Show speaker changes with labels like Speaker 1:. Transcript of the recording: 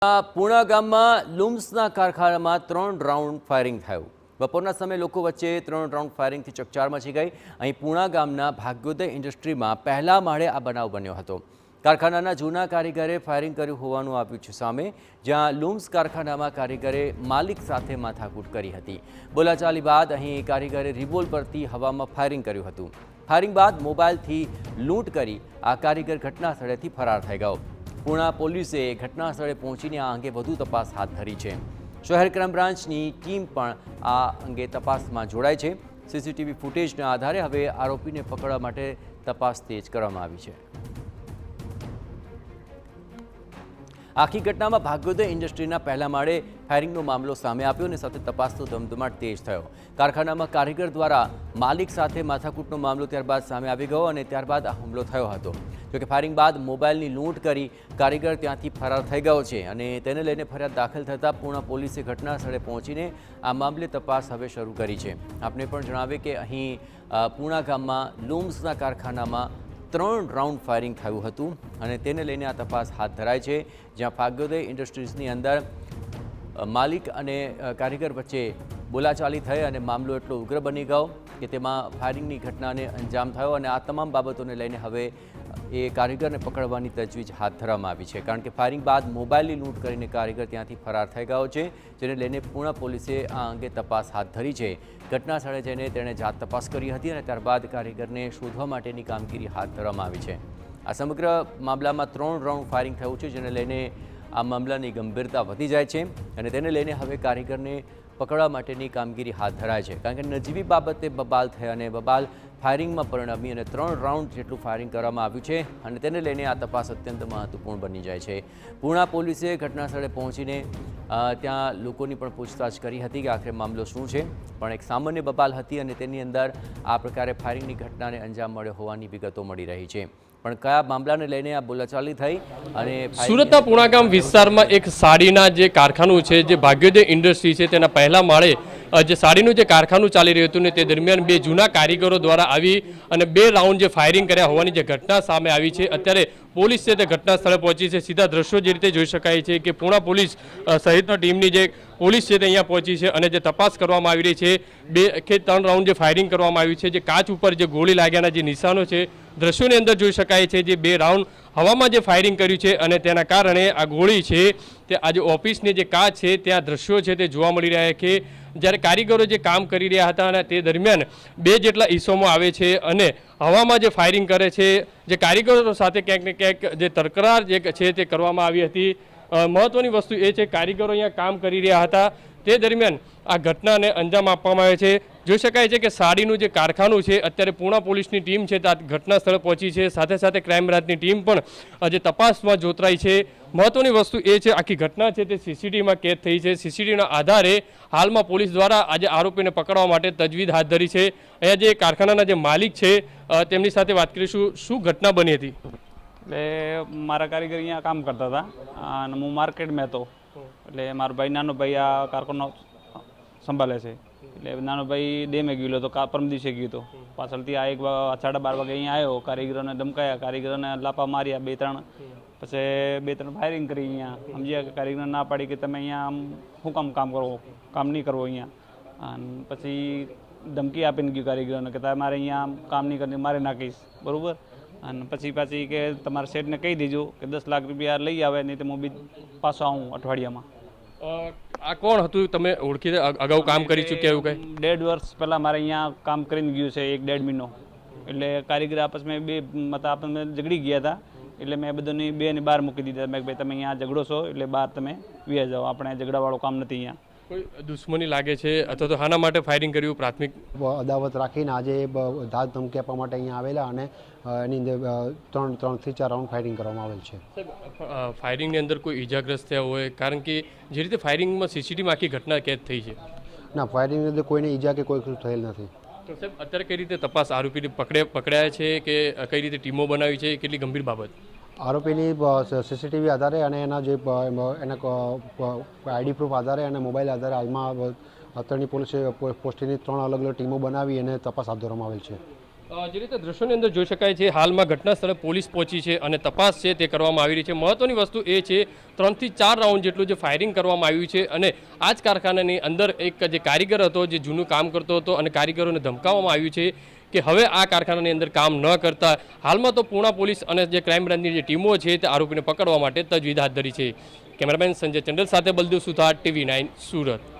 Speaker 1: પૂણા ગામમાં લુમ્સના કારખાનામાં 3 round firing થયું। બપોરના સમયે લોકો વચ્ચે 3 રાઉન્ડ ફાયરિંગથી ચકચાર મચી ગઈ। અહીં પૂણા ગામના ભાગ્યોદય ઇન્ડસ્ટ્રીમાં પહેલા માળે આ બનાવ બન્યો હતો। કારખાનાના જૂના કારીગરે ફાયરિંગ કર્યું હોવાનું આવ્યું છે સામે, જ્યાં લુમ્સ કારખાનામાં કારીગરે માલિક સાથે માથાકૂટ કરી હતી। બોલાચાલી બાદ અહીં કારીગરે રિવોલ્વરથી હવામાં ફાયરિંગ કર્યું હતું। ફાયરિંગ બાદ મોબાઈલથી લૂંટ કરી આ કારીગર ઘટના સ્થળેથી ફરાર થઈ ગયો। પૂણા પોલીસે ઘટના સ્થળે પહોંચીને આ અંગે વધુ તપાસ હાથ ધરી છે। શહેર ક્રાઇમ બ્રાન્ચની ટીમ પણ આ અંગે તપાસમાં જોડાઈ છે। સીસીટીવી ફૂટેજના આધારે હવે આરોપીને પકડવા માટે તપાસ તેજ કરવામાં આવી છે। આખી ઘટનામાં ભાગ્યોદય ઇન્ડસ્ટ્રીના પહેલા માળે ફાયરિંગનો મામલો સામે આવ્યો અને સાથે તપાસનો ધમધમાટ તેજ થયો। કારખાનામાં કારીગર દ્વારા માલિક સાથે માથાકૂટનો મામલો ત્યારબાદ સામે આવી ગયો અને ત્યારબાદ આ હુમલો થયો હતો। જોકે ફાયરિંગ બાદ મોબાઈલની લૂંટ કરી કારીગર ત્યાંથી ફરાર થઈ ગયો છે અને તેને લઈને ફરિયાદ દાખલ થતાં પૂણા પોલીસે ઘટના સ્થળે પહોંચીને આ મામલે તપાસ હવે શરૂ કરી છે। આપને પણ જણાવીએ કે અહીં પૂણા ગામમાં લુમ્સના કારખાનામાં 3 રાઉન્ડ ફાયરિંગ થયું હતું અને તેને લઈને આ તપાસ હાથ ધરાઈ છે, જ્યાં ભાગ્યોદય ઇન્ડસ્ટ્રીઝની અંદર માલિક અને કારીગર વચ્ચે બોલાચાલી થઈ અને મામલો એટલો ઉગ્ર બની ગયો કે તેમાં ફાયરિંગની ઘટનાને અંજામ થયો અને આ તમામ બાબતોને લઈને હવે એ કારીગરને પકડવાની તજવીજ હાથ ધરવામાં આવી છે, કારણ કે ફાયરિંગ બાદ મોબાઈલની લૂંટ કરીને કારીગર ત્યાંથી ફરાર થઈ ગયો છે, જેને લઈને પૂણા પોલીસે આ અંગે તપાસ હાથ ધરી છે। ઘટના સ્થળે જઈને તેણે જાત તપાસ કરી હતી અને ત્યારબાદ કારીગરને શોધવા માટેની કામગીરી હાથ ધરવામાં આવી છે। આ સમગ્ર મામલામાં 3 રાઉન્ડ ફાયરિંગ થયું છે, જેને લઈને આ મામલાની ગંભીરતા વધી જાય છે અને તેને લઈને હવે કારીગરને પકડવા માટેની કામગીરી હાથ ધરાય છે, કારણ કે નજીવી બાબતે બબાલ થઈ અને બબાલ ફાયરિંગમાં પરિણમી અને 3 રાઉન્ડ જેટલું ફાયરિંગ કરવામાં આવ્યું છે અને તેને લઈને આ તપાસ અત્યંત મહત્વપૂર્ણ બની જાય છે। પૂણા પોલીસે ઘટના સ્થળે પહોંચીને ત્યાં લોકોની પણ પૂછતાછ કરી હતી કે આખરે મામલો શું છે, પણ એક સામાન્ય બબાલ હતી અને તેની અંદર આ પ્રકારે ફાયરિંગની ઘટનાને અંજામ મળ્યો હોવાની વિગતો મળી રહી છે। પણ કયા મામલાને લઈને આ બોલાચાલી થઈ અને
Speaker 2: સુરતના પૂણા ગામ વિસ્તારમાં એક સાડીના જે કારખાનું છે, જે ભાગ્યોદય ઇન્ડસ્ટ્રી છે, તેના પહેલા માળે જે સાડીનું જે કારખાનું ચાલી રહ્યું હતું ને તે દરમિયાન 2 જૂના કારીગરો દ્વારા આવી અને 2 રાઉન્ડ જે ફાયરિંગ કર્યા હોવાની જે ઘટના સામે આવી છે। અત્યારે પોલીસ છે તે ઘટના સ્થળે પહોંચી છે। સીધા દ્રશ્યો જે રીતે જોઈ શકાય છે કે પૂણા પોલીસ સહિતના ટીમની જે પોલીસ છે તે અહીંયા પહોંચી છે અને જે તપાસ કરવામાં આવી રહી છે। 2 કે 3 રાઉન્ડ જે ફાયરિંગ કરવામાં આવ્યું છે, જે કાચ ઉપર જે ગોળી લાગ્યાના જે નિશાનો છે દ્રશ્યોની અંદર જોઈ શકાય છે। જે 2 રાઉન્ડ હવામાં જે ફાયરિંગ કર્યું છે અને તેના કારણે આ ગોળી છે તે આ જે ઓફિસની જે કાચ છે ત્યાં દ્રશ્યો છે તે જોવા મળી રહ્યા કે જ્યારે કારીગરો જે કામ કરી રહ્યા હતા અને તે દરમિયાન 2 જેટલા ઈસમો આવે છે અને હવામાં જે ફાયરિંગ કરે છે, જે કારીગરો સાથે ક્યાંક ને ક્યાંક જે તકરાર જે છે તે કરવામાં આવી હતી। મહત્વની વસ્તુ એ છે કારીગરો અહીંયા કામ કરી રહ્યા હતા તે દરમિયાન આ ઘટનાને અંજામ આપવામાં આવે છે। જોઈ શકાય છે કે સાડીનું જે કારખાનું છે અત્યારે પૂણા પોલીસની ટીમ છે તે ઘટના સ્થળે પહોંચી છે, સાથે સાથે ક્રાઇમ બ્રાન્ચની ટીમ પણ જે તપાસમાં જોતરાઈ છે। મહત્વની વસ્તુ એ છે આખી ઘટના છે તે સીસીટીવીમાં કેદ થઈ છે। સીસીટીવીના આધારે હાલમાં પોલીસ દ્વારા આજે આરોપીને પકડવા માટે તજવીજ હાથ ધરી છે। અહીંયા જે કારખાનાના જે માલિક છે તેમની સાથે વાત કરીશું। શું ઘટના બની હતી?
Speaker 3: એટલે મારા કારીગર અહીંયા કામ કરતા હતા અને હું માર્કેટમાં હતો, એટલે મારો ભાઈ નાનો ભાઈ આ કારખાનો સંભાળે છે, એટલે નાનો ભાઈ ડેમે ગયેલો હતો, પરમ દિવસે ગયો હતો। પાછળથી આ 12:30 વાગે અહીંયા આવ્યો, કારીગરોને ધમકાયા, કારીગરોને લાપા માર્યા 2-3, પછી 2-3 ફાયરિંગ કરી અહીંયા। સમજ્યા કે કારીગરને ના પાડી કે તમે અહીંયા શું કામ કરો, કામ નહીં કરવો અહીંયા। અને પછી ધમકી આપીને ગયું કારીગરોને કે તમારે અહીંયા કામ નહીં કરીને મારે નાખીશ, બરાબર। અને પછી પાછી કે તમારા શેઠને કહી દેજો કે 10 લાખ રૂપિયા લઈ આવે, નહીં તો હું બી પાછો આવું અઠવાડિયામાં।
Speaker 2: આ કોણ હતું? તમે ઓળખી અગાઉ કામ કરી ચૂક્યા એવું કંઈ?
Speaker 3: 1.5 વર્ષ પહેલાં મારે અહીંયા કામ કરીને ગયું છે, 1-1.5 મહિનો। એટલે કારીગર આપસમાં 2 મત આપણને ઝઘડી ગયા હતા, એટલે મેં બધાની 2ને બહાર મૂકી દીધા। મેં ભાઈ તમે અહીંયા ઝઘડો છો એટલે બહાર તમે વ્યા જાઓ, આપણે ઝઘડાવાળું કામ નથી અહીંયા।
Speaker 2: કોઈ દુશ્મની લાગે છે અથવા તો હાના માટે ફાયરિંગ કર્યું? પ્રાથમિક
Speaker 4: અદાવત રાખીને આજે ધાક ધમકી આપવા માટે અહીંયા આવેલા અને એની અંદર 3 થી 4 રાઉન્ડ ફાયરિંગ કરવામાં આવેલ છે।
Speaker 2: ફાયરિંગની અંદર કોઈ ઈજાગ્રસ્ત થયા હોય? કારણ કે જે રીતે ફાયરિંગમાં સીસીટીવીમાં આખી ઘટના કેદ થઈ છે।
Speaker 4: ના, ફાયરિંગની અંદર કોઈને ઈજા કે કોઈ થયેલ નથી।
Speaker 2: તો સાહેબ અત્યારે કઈ રીતે તપાસ? આરોપીને પકડાયા છે કે કઈ રીતે ટીમો બનાવી છે? કેટલી ગંભીર બાબત?
Speaker 4: આરોપીની સીસીટીવી આધારે અને એના જે એના આઈડી પ્રૂફ આધારે અને મોબાઈલ આધારે હાલમાં અત્યારની પોલીસે પોસ્ટની 3 અલગ અલગ ટીમો બનાવી અને તપાસ હાથ ધરવામાં આવેલ છે।
Speaker 2: જે રીતે દ્રશ્યોની અંદર જોઈ શકાય છે, હાલમાં ઘટના સ્થળે પોલીસ પહોંચી છે અને તપાસ છે તે કરવામાં આવી રહી છે. મહત્વની વસ્તુ એ છે 3 થી 4 રાઉન્ડ જેટલું જે ફાયરિંગ કરવામાં આવ્યું છે અને આ જ કારખાનાની અંદર એક જે કારીગર હતો, જે જૂનું કામ કરતો હતો અને કારીગરોને ધમકાવવામાં આવ્યું છે કે હવે આ કારખાનાની અંદર કામ ન કરતા. હાલમાં તો પૂણા પોલીસ અને જે ક્રાઇમ બ્રાન્ચની જે ટીમો છે તે આરોપીને પકડવા માટે તજવીજ હાથ ધરી છે. કેમેરામેન સંજય ચંડલ સાથે બલદેવ સુથાર, TV9 સુરત.